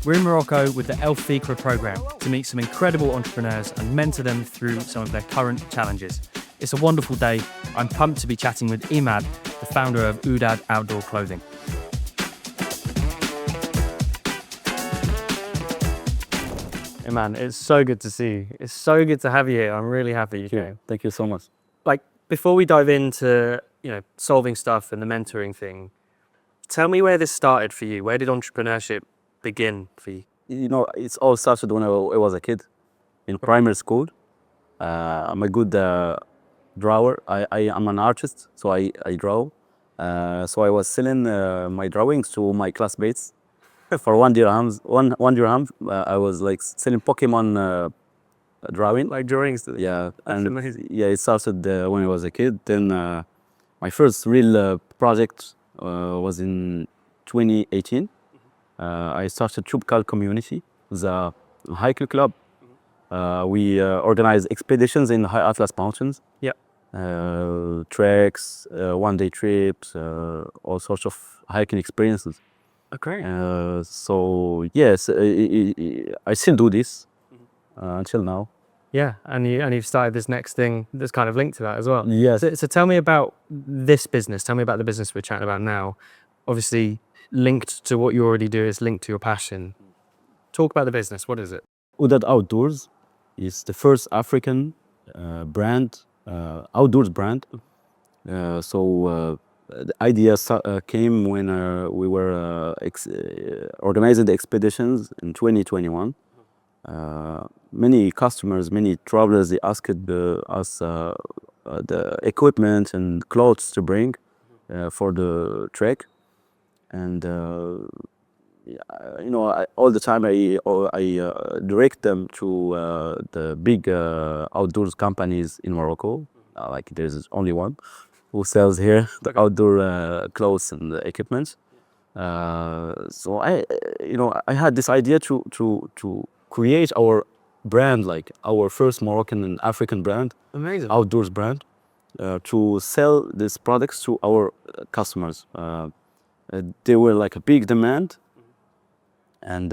We're in Morocco with the Fikra program to meet some incredible entrepreneurs and mentor them through some of their current challenges. It's a wonderful day. I'm pumped to be chatting with Imad, the founder of Oudad Outdoor Clothing. Imad, it's so good to see you. It's so good to have you here. I'm really happy you came. Thank you so much. Like, before we dive into, solving stuff and the mentoring thing, tell me where this started for you. Where did entrepreneurship begin for you? It's all started when I was a kid in primary school. I'm a good drawer. I am an artist, so I draw. So I was selling my drawings to my classmates for 1 dirham. One dirham. I was like selling Pokemon drawing. Like drawings? Yeah, That's amazing. Yeah, it started when I was a kid. Then my first real project was in 2018. I started Chubkal community, the hiking club. We organize expeditions in the high Atlas mountains. Yeah. Treks, one-day trips, all sorts of hiking experiences. Okay. So yes, I still do this until now. Yeah, and you've started this next thing that's kind of linked to that as well. Yes. So tell me about this business. Tell me about the business we're chatting about now. Obviously, linked to what you already do is linked to your passion. Talk about the business. What is it? Oudad Outdoors is the first African brand, outdoors brand. So the idea came when we were organizing the expeditions in 2021. Many customers, many travelers, they asked us the equipment and clothes to bring for the trek. And all the time I direct them to the big outdoors companies in Morocco. Like there's only one who sells here the outdoor clothes and equipment. So I had this idea to create our brand, like our first Moroccan and African brand, Amazing. outdoors brand, to sell these products to our customers. They were like a big demand, and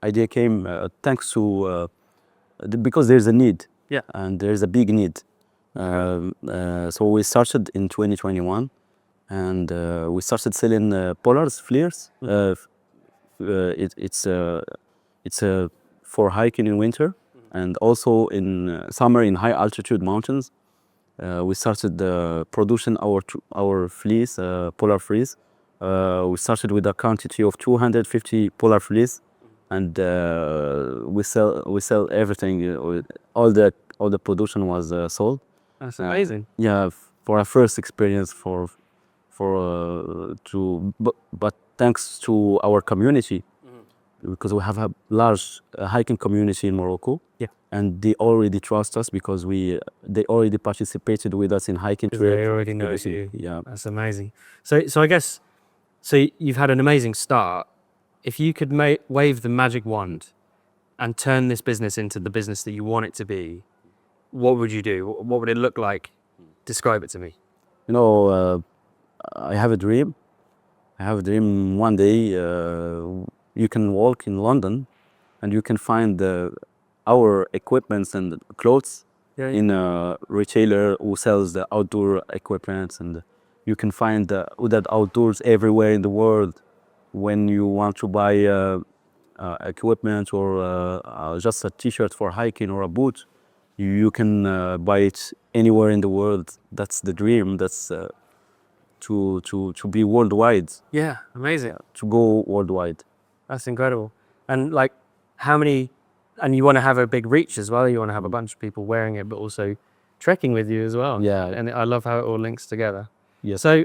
idea came thanks to because there's a need. Yeah. And there's a big need. So we started in 2021, and we started selling polars, flares. It's for hiking in winter, and also in summer in high altitude mountains. We started producing our fleece, polar fleece. We started with a quantity of 250 polar fleece, and we sell everything. All the production was sold. That's amazing. Yeah, for our first experience but thanks to our community, because we have a large hiking community in Morocco. Yeah. And they already trust us because they already participated with us in hiking trips. They already know you. Yeah. That's amazing. So I guess, you've had an amazing start. If you could wave the magic wand and turn this business into the business that you want it to be, what would you do? What would it look like? Describe it to me. I have a dream. I have a dream one day you can walk in London and you can find our equipments and clothes in a retailer who sells the outdoor equipment, and you can find Oudad Outdoors everywhere in the world. When you want to buy equipment or just a t-shirt for hiking or a boot, you can buy it anywhere in the world. That's the dream. That's to be worldwide. Yeah, amazing. To go worldwide. That's incredible. And like, how many? And you want to have a big reach as well. You want to have a bunch of people wearing it, but also trekking with you as well. Yeah. And I love how it all links together. Yes. So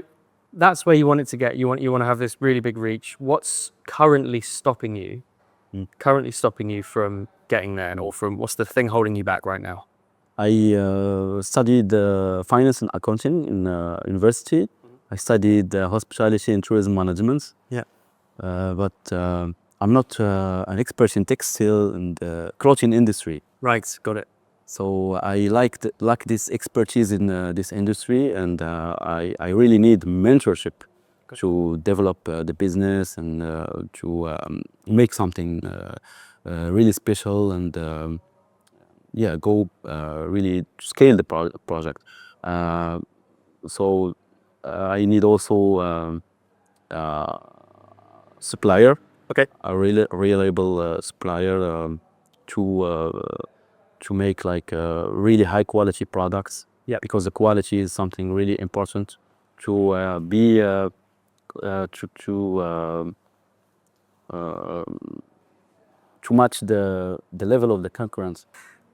that's where you want it to get. You want to have this really big reach. What's currently stopping you? Currently stopping you from getting there, or from what's the thing holding you back right now? I studied finance and accounting in university. I studied hospitality and tourism management. Yeah. But I'm not an expert in textile and clothing industry. Right, got it. So I lack this expertise in this industry, and I really need mentorship to develop the business and to make something really special and go really scale the project. So I need also supplier, a really reliable supplier to make like really high quality products. Because the quality is something really important to be to match the level of the concurrence.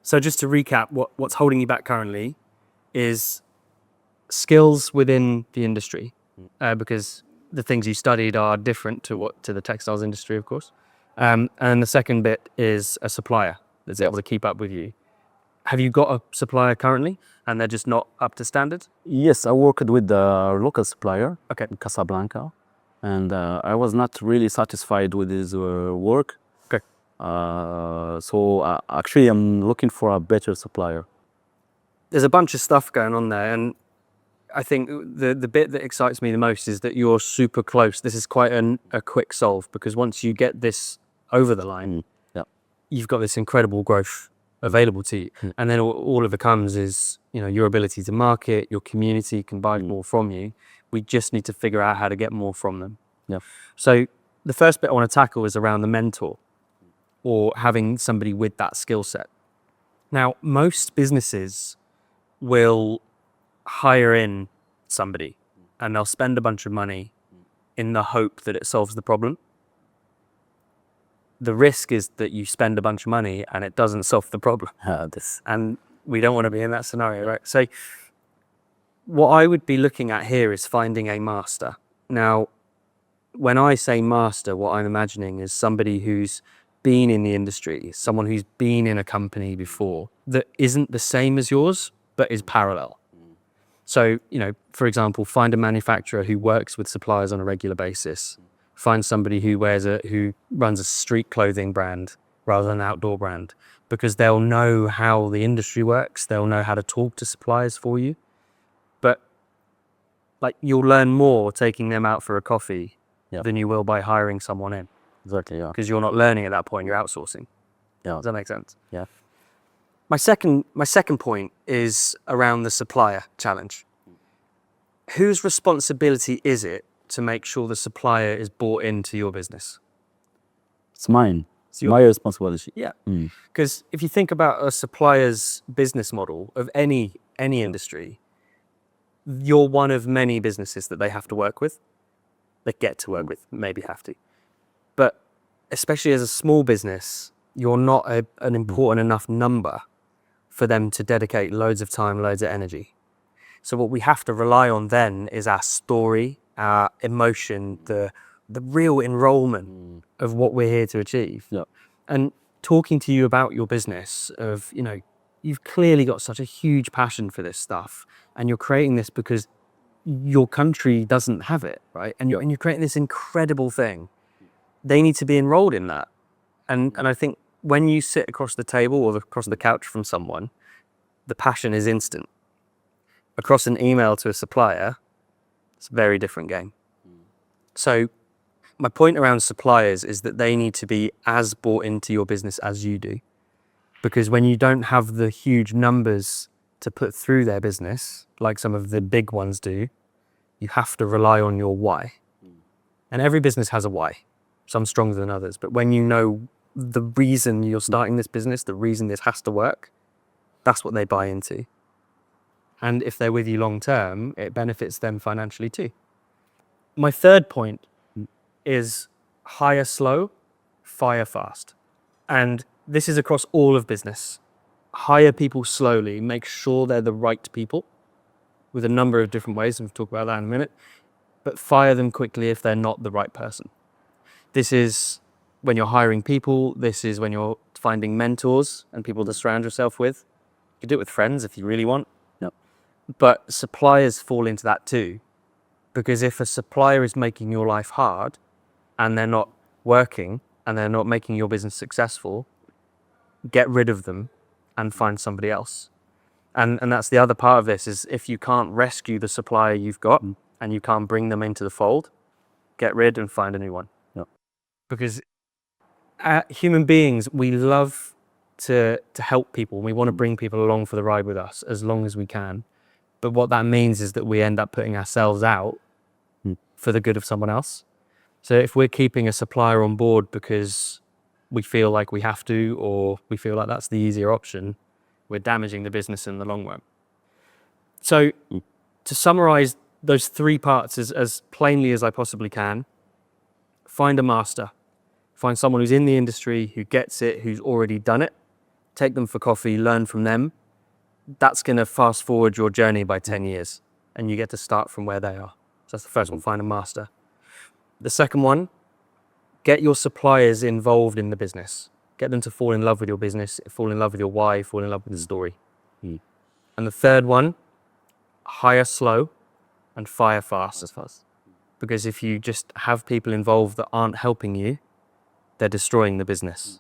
So just to recap, what's holding you back currently is skills within the industry, because the things you studied are different to the textiles industry, of course. And the second bit is a supplier that's able to keep up with you. Have you got a supplier currently, and they're just not up to standard? Yes, I worked with the local supplier in Casablanca, and I was not really satisfied with his work. So actually, I'm looking for a better supplier. There's a bunch of stuff going on there, and I think the bit that excites me the most is that you're super close. This is quite a quick solve, because once you get this over the line, you've got this incredible growth available to you. And then all of it comes is, your ability to market, your community can buy more from you. We just need to figure out how to get more from them. So the first bit I want to tackle is around the mentor, or having somebody with that skill set. Now, most businesses will hire in somebody and they'll spend a bunch of money in the hope that it solves the problem. The risk is that you spend a bunch of money and it doesn't solve the problem. And we don't want to be in that scenario, right? So what I would be looking at here is finding a master. Now, when I say master, what I'm imagining is somebody who's been in the industry, someone who's been in a company before that isn't the same as yours, but is parallel. So, for example, find a manufacturer who works with suppliers on a regular basis. Find somebody who runs a street clothing brand rather than an outdoor brand, because they'll know how the industry works. They'll know how to talk to suppliers for you. But you'll learn more taking them out for a coffee than you will by hiring someone in. Exactly, yeah. Because you're not learning at that point, you're outsourcing. Does that make sense? Yeah. My second point is around the supplier challenge. Whose responsibility is it to make sure the supplier is bought into your business? It's mine. It's my responsibility. Yeah. Because if you think about a supplier's business model of any industry, you're one of many businesses that they have to work with. They get to work with, maybe have to. But especially as a small business, you're not an important enough number for them to dedicate loads of time, loads of energy. So what we have to rely on then is our story, our emotion, the real enrollment of what we're here to achieve. And talking to you about your business of, you've clearly got such a huge passion for this stuff, and you're creating this because your country doesn't have it, right? And you're creating this incredible thing. They need to be enrolled in that. And I think when you sit across the table or across the couch from someone, the passion is instant. Across an email to a supplier, it's a very different game. So my point around suppliers is that they need to be as bought into your business as you do. Because when you don't have the huge numbers to put through their business, like some of the big ones do, you have to rely on your why. And every business has a why. Some stronger than others. But when you know the reason you're starting this business, the reason this has to work, that's what they buy into. And if they're with you long term, it benefits them financially too. My third point is hire slow, fire fast. And this is across all of business. Hire people slowly, make sure they're the right people with a number of different ways, and we'll talk about that in a minute, but fire them quickly if they're not the right person. This is when you're hiring people, this is when you're finding mentors and people to surround yourself with. You can do it with friends if you really want. But suppliers fall into that too. Because if a supplier is making your life hard and they're not working and they're not making your business successful, get rid of them and find somebody else. And that's the other part of this is if you can't rescue the supplier you've got and you can't bring them into the fold, get rid and find a new one. Yeah. Because human beings, we love to help people. We want to bring people along for the ride with us as long as we can. But what that means is that we end up putting ourselves out for the good of someone else. So if we're keeping a supplier on board because we feel like we have to, or we feel like that's the easier option, we're damaging the business in the long run. So to summarize those 3 parts as plainly as I possibly can, find a master. Find someone who's in the industry, who gets it, who's already done it. Take them for coffee, learn from them. That's going to fast forward your journey by 10 years, and you get to start from where they are. So that's the first one, find a master. The second one, get your suppliers involved in the business. Get them to fall in love with your business, fall in love with your why, fall in love with the story. And the third one, hire slow and fire fast. Because if you just have people involved that aren't helping you, they're destroying the business.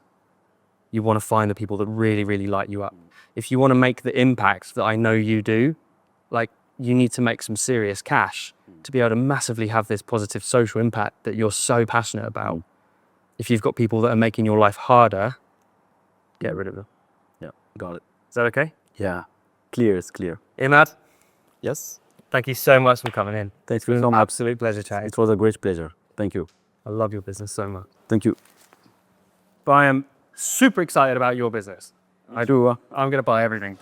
You want to find the people that really, really light you up. If you want to make the impact that I know you do, like, you need to make some serious cash to be able to massively have this positive social impact that you're so passionate about. If you've got people that are making your life harder, get rid of them. Yeah, got it. Is that okay? Yeah, clear, it's clear. Imad, Yes. thank you so much for coming in. Thanks It's been so an much. absolute pleasure chatting. It was a great pleasure. Thank you. I love your business so much. Thank you. But I am super excited about your business. I do. I'm going to buy everything.